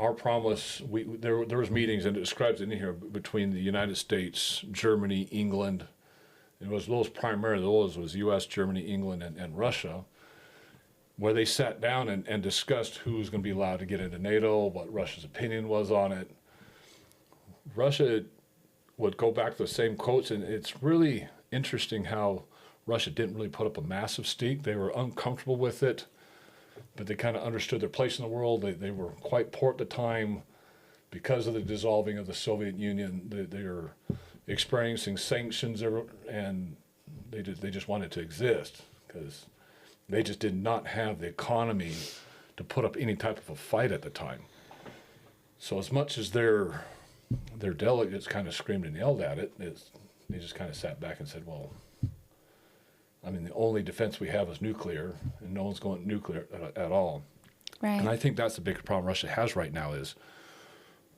our promise, there was meetings, and it describes it in here, between the United States, Germany, England. It was primarily those was U.S., Germany, England, and Russia, where they sat down and discussed who was going to be allowed to get into NATO, what Russia's opinion was on it. Russia would go back to the same quotes, and it's really interesting how Russia didn't really put up a massive stake. They were uncomfortable with it, but they kind of understood their place in the world. They were quite poor at the time because of the dissolving of the Soviet Union. They were experiencing sanctions, and they just wanted to exist because they just did not have the economy to put up any type of a fight at the time. So as much as their delegates kind of screamed and yelled at it, they just kind of sat back and said, well, I mean, the only defense we have is nuclear, and no one's going nuclear at all. Right. And I think that's the biggest problem Russia has right now is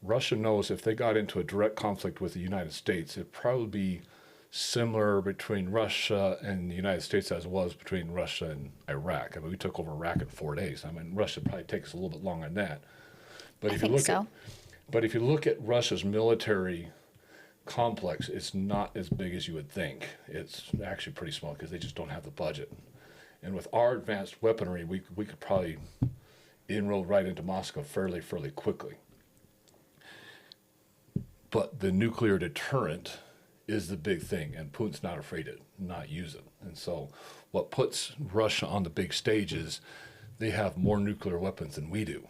Russia knows if they got into a direct conflict with the United States, it'd probably be similar between Russia and the United States as it was between Russia and Iraq. I mean, we took over Iraq in 4 days. I mean, Russia probably takes a little bit longer than that. But if you look at Russia's military complex, it's not as big as you would think. It's actually pretty small because they just don't have the budget. And with our advanced weaponry, we could probably inroad right into Moscow fairly quickly. But the nuclear deterrent is the big thing, and Putin's not afraid to not use it. And so what puts Russia on the big stage is they have more nuclear weapons than we do.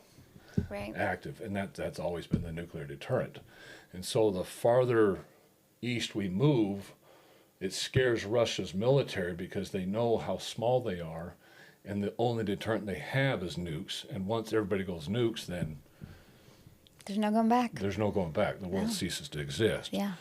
Right. Active, and that's always been the nuclear deterrent. And so the farther east we move, it scares Russia's military because they know how small they are, and the only deterrent they have is nukes. And once everybody goes nukes, then there's no going back. There's no going back. The world ceases to exist. Yeah.